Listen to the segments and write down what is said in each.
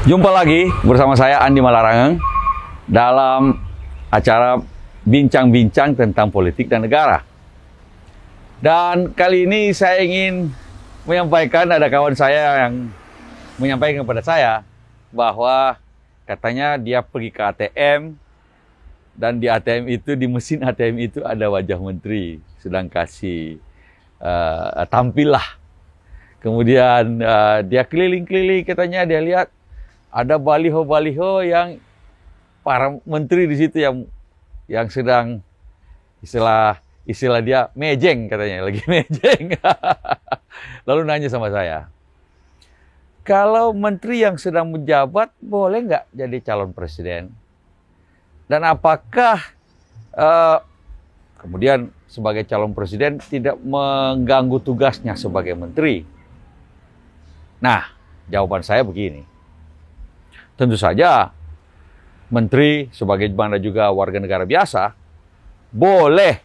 Jumpa lagi bersama saya Andi Malarangeng dalam acara bincang-bincang tentang politik dan negara. Dan kali ini saya ingin menyampaikan, ada kawan saya yang menyampaikan kepada saya bahwa katanya dia pergi ke ATM dan di ATM itu, di mesin ATM itu ada wajah menteri sedang kasih tampil lah. Kemudian dia keliling-keliling, katanya dia lihat ada baliho-baliho yang para menteri di situ yang sedang istilah dia mejeng, katanya lagi mejeng. Lalu nanya sama saya, kalau menteri yang sedang menjabat boleh nggak jadi calon presiden? Dan apakah kemudian sebagai calon presiden tidak mengganggu tugasnya sebagai menteri? Nah, jawaban saya begini. Tentu saja menteri sebagaimana juga warga negara biasa boleh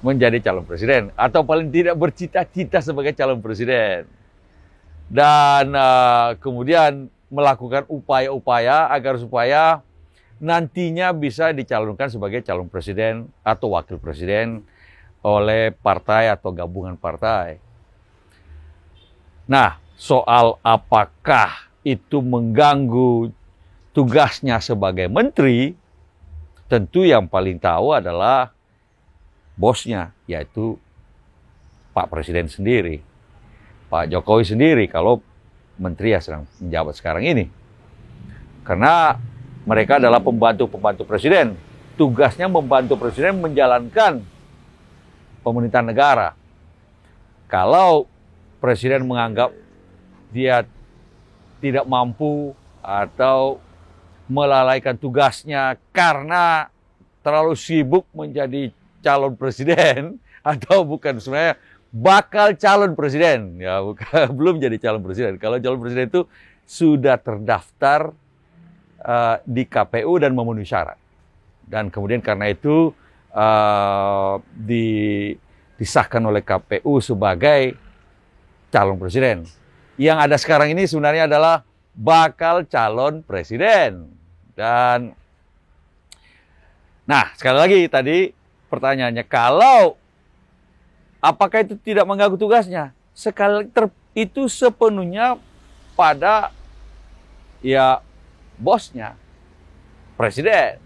menjadi calon presiden atau paling tidak bercita-cita sebagai calon presiden. Dan kemudian melakukan upaya-upaya agar supaya nantinya bisa dicalonkan sebagai calon presiden atau wakil presiden oleh partai atau gabungan partai. Nah, soal apakah itu mengganggu tugasnya sebagai menteri, tentu yang paling tahu adalah bosnya, yaitu Pak Presiden sendiri, Pak Jokowi sendiri, kalau menteri yang sedang menjabat sekarang ini. Karena mereka adalah pembantu-pembantu presiden. Tugasnya membantu presiden menjalankan pemerintahan negara. Kalau presiden menganggap dia tidak mampu atau melalaikan tugasnya karena terlalu sibuk menjadi calon presiden atau bukan sebenarnya bakal calon presiden, ya bukan, belum jadi calon presiden. Kalau calon presiden itu sudah terdaftar di KPU dan memenuhi syarat. Dan kemudian karena itu disahkan oleh KPU sebagai calon presiden. Yang ada sekarang ini sebenarnya adalah bakal calon presiden. Dan nah, sekali lagi tadi pertanyaannya, kalau apakah itu tidak mengganggu tugasnya? Sekali itu sepenuhnya pada ya bosnya, presiden.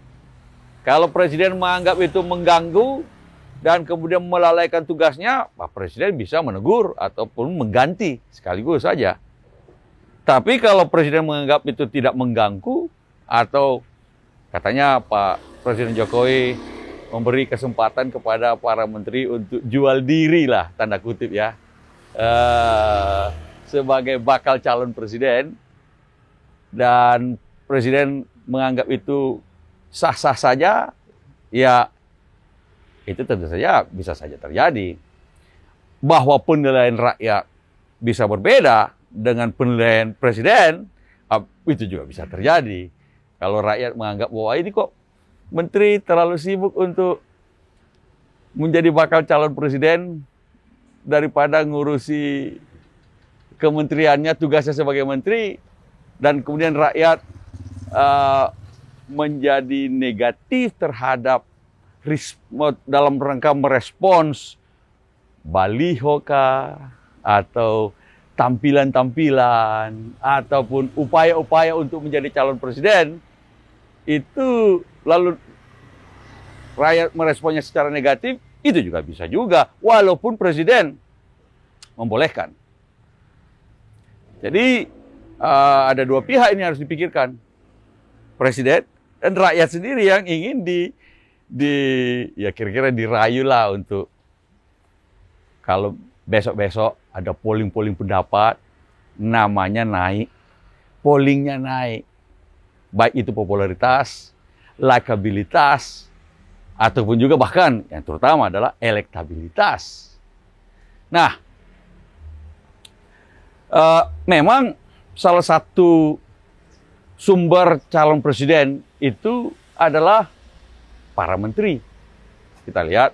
Kalau presiden menganggap itu mengganggu dan kemudian melalaikan tugasnya, Pak Presiden bisa menegur ataupun mengganti sekaligus saja. Tapi kalau Presiden menganggap itu tidak mengganggu, atau katanya Pak Presiden Jokowi memberi kesempatan kepada para menteri untuk jual diri lah, tanda kutip ya, sebagai bakal calon presiden, dan Presiden menganggap itu sah-sah saja, ya itu tentu saja bisa saja terjadi. Bahwa penilaian rakyat bisa berbeda dengan penilaian presiden, itu juga bisa terjadi. Kalau rakyat menganggap bahwa ini kok menteri terlalu sibuk untuk menjadi bakal calon presiden daripada ngurusi kementeriannya, tugasnya sebagai menteri, dan kemudian rakyat menjadi negatif terhadap dalam rangka merespons baliho kah, atau tampilan-tampilan, ataupun upaya-upaya untuk menjadi calon presiden, itu lalu rakyat meresponnya secara negatif, itu juga bisa juga, walaupun presiden membolehkan. Jadi ada dua pihak ini harus dipikirkan, presiden dan rakyat sendiri yang ingin ya kira-kira dirayu lah untuk kalau besok-besok ada polling pendapat, namanya naik, pollingnya naik, baik itu popularitas, likabilitas, ataupun juga bahkan yang terutama adalah elektabilitas. Nah, memang salah satu sumber calon presiden itu adalah para menteri. Kita lihat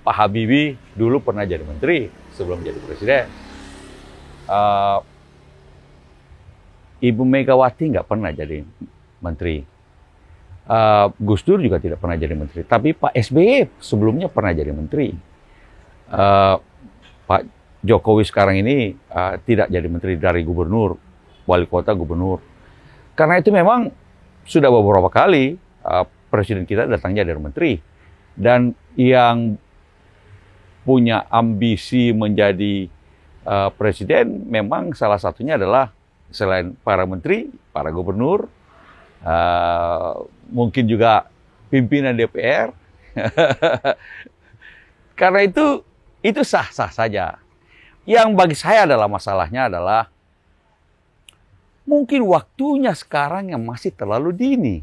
Pak Habibie dulu pernah jadi menteri sebelum jadi presiden. Ibu Megawati nggak pernah jadi menteri. Gus Dur juga tidak pernah jadi menteri. Tapi Pak SBY sebelumnya pernah jadi menteri. Pak Jokowi sekarang ini tidak jadi menteri, dari gubernur, wali kota, gubernur. Karena itu memang sudah beberapa kali presiden kita datangnya dari menteri. Dan yang punya ambisi menjadi presiden memang salah satunya adalah selain para menteri, para gubernur, mungkin juga pimpinan DPR. Karena itu sah-sah saja. Yang bagi saya adalah masalahnya adalah mungkin waktunya sekarang yang masih terlalu dini.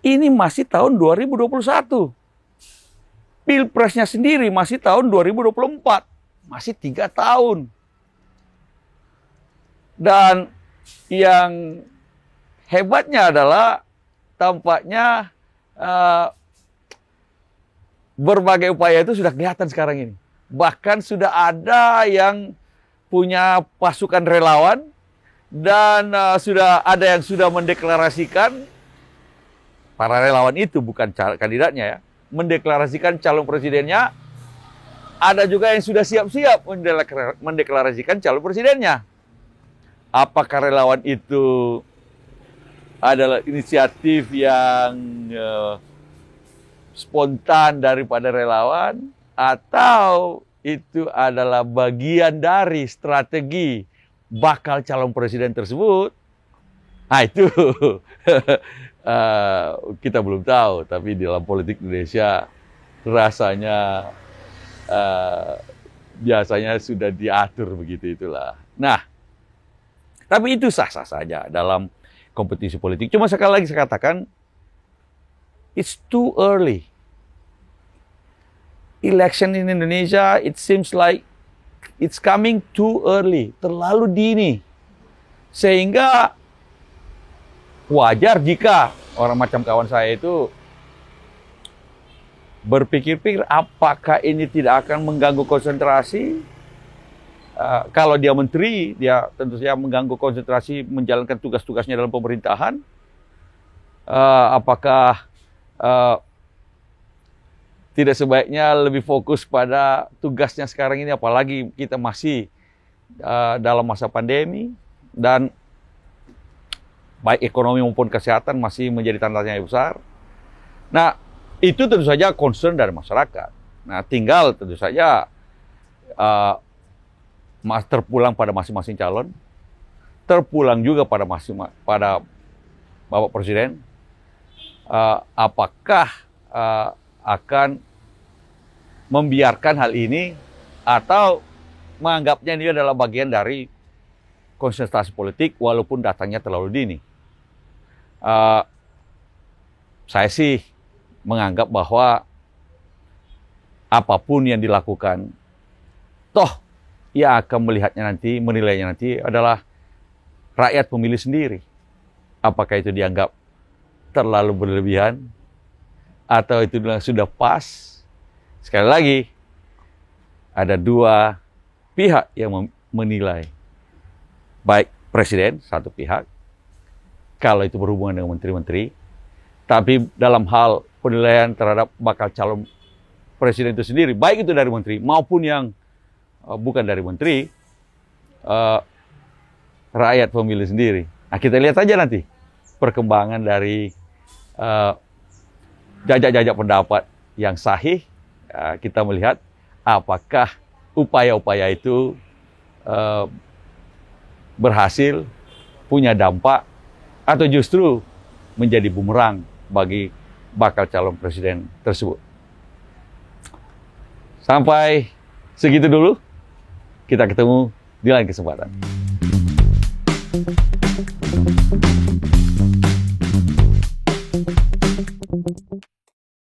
Ini masih tahun 2021. Pilpresnya sendiri masih tahun 2024. Masih 3 tahun. Dan yang hebatnya adalah tampaknya berbagai upaya itu sudah kelihatan sekarang ini. Bahkan sudah ada yang punya pasukan relawan dan sudah ada yang sudah mendeklarasikan, para relawan itu bukan kandidatnya ya, mendeklarasikan calon presidennya. Ada juga yang sudah siap-siap mendeklarasikan calon presidennya. Apakah relawan itu adalah inisiatif yang spontan daripada relawan, atau itu adalah bagian dari strategi bakal calon presiden tersebut? Nah itu kita belum tahu. Tapi di dalam politik Indonesia rasanya biasanya sudah diatur begitu itulah. Nah, tapi itu sah-sah saja dalam kompetisi politik. Cuma sekali lagi saya katakan, it's too early. Election in Indonesia, it seems like it's coming too early, terlalu dini. Sehingga wajar jika orang macam kawan saya itu berpikir-pikir apakah ini tidak akan mengganggu konsentrasi. Kalau dia menteri, dia tentu saja mengganggu konsentrasi menjalankan tugas-tugasnya dalam pemerintahan. Apakah tidak sebaiknya lebih fokus pada tugasnya sekarang ini, apalagi kita masih dalam masa pandemi dan baik ekonomi maupun kesehatan masih menjadi tanda tanya besar. Nah, itu tentu saja concern dari masyarakat. Nah, tinggal tentu saja terpulang pada masing-masing calon, terpulang juga pada Bapak Presiden, apakah akan membiarkan hal ini atau menganggapnya ini adalah bagian dari konsentrasi politik walaupun datangnya terlalu dini. Saya sih menganggap bahwa apapun yang dilakukan, toh yang akan melihatnya nanti, menilainya nanti adalah rakyat pemilih sendiri. Apakah itu dianggap terlalu berlebihan atau itu sudah pas? Sekali lagi, ada dua pihak yang menilai. Baik presiden, satu pihak, kalau itu berhubungan dengan menteri-menteri, tapi dalam hal penilaian terhadap bakal calon presiden itu sendiri, baik itu dari menteri maupun yang bukan dari menteri, rakyat pemilih sendiri. Nah, kita lihat saja nanti perkembangan dari jajak-jajak pendapat yang sahih. Kita melihat apakah upaya-upaya itu berhasil, punya dampak, atau justru menjadi bumerang bagi bakal calon presiden tersebut. Sampai segitu dulu. Kita ketemu di lain kesempatan.